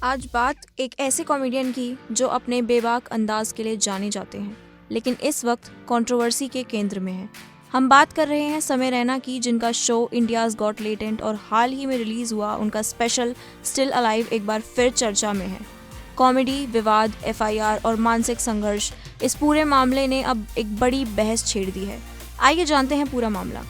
आज बात एक ऐसे कॉमेडियन की जो अपने बेबाक अंदाज के लिए जाने जाते हैं, लेकिन इस वक्त कंट्रोवर्सी के केंद्र में है। हम बात कर रहे हैं समय रैना की, जिनका शो इंडियाज़ गॉट टैलेंट और हाल ही में रिलीज़ हुआ उनका स्पेशल स्टिल अलाइव एक बार फिर चर्चा में है। कॉमेडी, विवाद, एफआईआर और मानसिक संघर्ष, इस पूरे मामले ने अब एक बड़ी बहस छेड़ दी है। आइए जानते हैं पूरा मामला।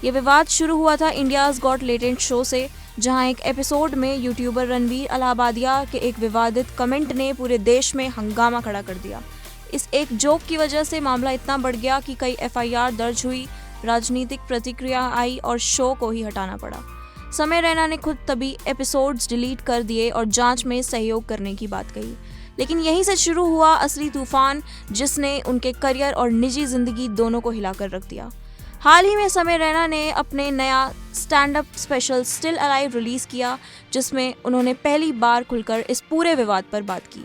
ये विवाद शुरू हुआ था इंडियाज़ गॉट टैलेंट शो से, जहां एक एपिसोड में यूट्यूबर रणवीर अलाहाबादिया के एक विवादित कमेंट ने पूरे देश में हंगामा खड़ा कर दिया। इस एक जोक की वजह से मामला इतना बढ़ गया कि कई एफआईआर दर्ज हुई, राजनीतिक प्रतिक्रिया आई और शो को ही हटाना पड़ा। समय रैना ने खुद तभी एपिसोड्स डिलीट कर दिए और जांच में सहयोग करने की बात कही। लेकिन यहीं से शुरू हुआ असली तूफान, जिसने उनके करियर और निजी जिंदगी दोनों को हिलाकर रख दिया। हाल ही में समय रैना ने अपने नया stand up special still alive release किया, जिसमें उन्होंने पहली बार खुलकर इस पूरे विवाद पर बात की।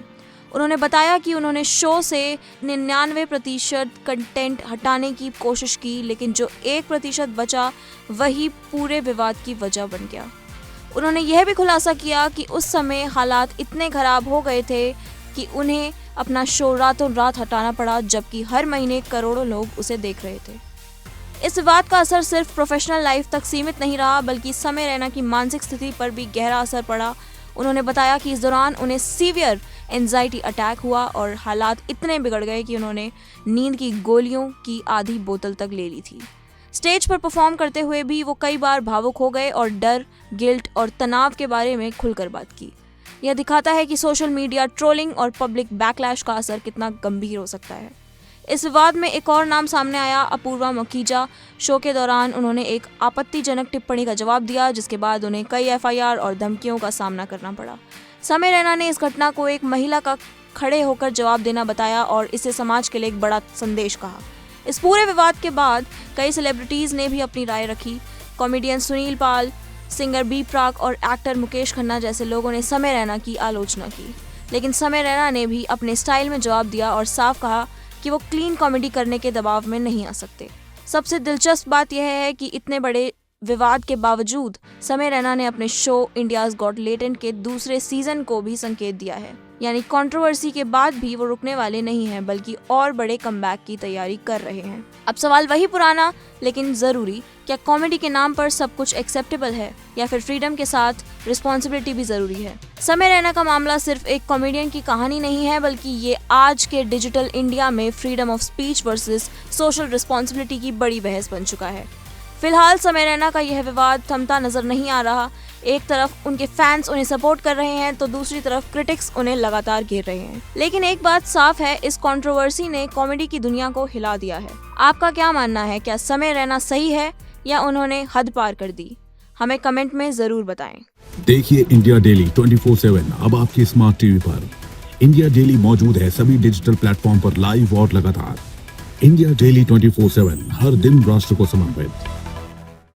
उन्होंने बताया कि उन्होंने शो से 99% कंटेंट हटाने की कोशिश की, लेकिन जो 1% बचा वही पूरे विवाद की वजह बन गया। उन्होंने यह भी खुलासा किया कि उस समय हालात इतने ख़राब हो गए थे कि उन्हें अपना शो रातों रात हटाना पड़ा, जबकि हर महीने करोड़ों लोग उसे देख रहे थे। इस विवाद का असर सिर्फ प्रोफेशनल लाइफ तक सीमित नहीं रहा, बल्कि समय रैना की मानसिक स्थिति पर भी गहरा असर पड़ा। उन्होंने बताया कि इस दौरान उन्हें सीवियर एंजाइटी अटैक हुआ और हालात इतने बिगड़ गए कि उन्होंने नींद की गोलियों की आधी बोतल तक ले ली थी। स्टेज पर परफॉर्म करते हुए भी वो कई बार भावुक हो गए और डर, गिल्ट और तनाव के बारे में खुलकर बात की। यह दिखाता है कि सोशल मीडिया ट्रोलिंग और पब्लिक बैकलैश का असर कितना गंभीर हो सकता है। इस विवाद में एक और नाम सामने आया, अपूर्वा मखीजा। शो के दौरान उन्होंने एक आपत्तिजनक टिप्पणी का जवाब दिया, जिसके बाद उन्हें कई एफआईआर और धमकियों का सामना करना पड़ा। समय रैना ने इस घटना को एक महिला का खड़े होकर जवाब देना बताया और इसे समाज के लिए एक बड़ा संदेश कहा। इस पूरे विवाद के बाद कई सेलिब्रिटीज़ ने भी अपनी राय रखी। कॉमेडियन सुनील पाल, सिंगर बी प्राक और एक्टर मुकेश खन्ना जैसे लोगों ने समय रैना की आलोचना की, लेकिन समय रैना ने भी अपने स्टाइल में जवाब दिया और साफ कहा कि वो क्लीन कॉमेडी करने के दबाव में नहीं आ सकते। सबसे दिलचस्प बात यह है कि इतने बड़े विवाद के बावजूद समय रैना ने अपने शो इंडियाज़ गॉट टैलेंट के दूसरे सीजन को भी संकेत दिया है। यानी कंट्रोवर्सी के बाद भी वो रुकने वाले नहीं हैं, बल्कि और बड़े कमबैक की तैयारी कर रहे हैं। अब सवाल वही पुराना लेकिन ज़रूरी, क्या कॉमेडी के नाम पर सब कुछ एक्सेप्टेबल है या फिर फ्रीडम के साथ रिस्पॉन्सिबिलिटी भी ज़रूरी है? समय रैना का मामला सिर्फ एक कॉमेडियन की कहानी नहीं है, बल्कि ये आज के डिजिटल इंडिया में freedom of speech versus social responsibility की बड़ी बहस बन चुका है। फिलहाल समय रैना का यह विवाद थमता नजर नहीं आ रहा। एक तरफ उनके फैंस उन्हें सपोर्ट कर रहे हैं तो दूसरी तरफ क्रिटिक्स उन्हें लगातार घेर रहे हैं। लेकिन एक बात साफ है, इस कंट्रोवर्सी ने कॉमेडी की दुनिया को हिला दिया है। आपका क्या मानना है? क्या समय रैना सही है या उन्होंने हद पार कर दी? हमें कमेंट में जरूर बताएं। देखिए इंडिया डेली 24/7 अब आपके स्मार्ट टीवी पर। इंडिया डेली मौजूद है सभी डिजिटल प्लेटफॉर्म पर लाइव और लगातार। इंडिया डेली 24/7 हर दिन राष्ट्र को समर्पित।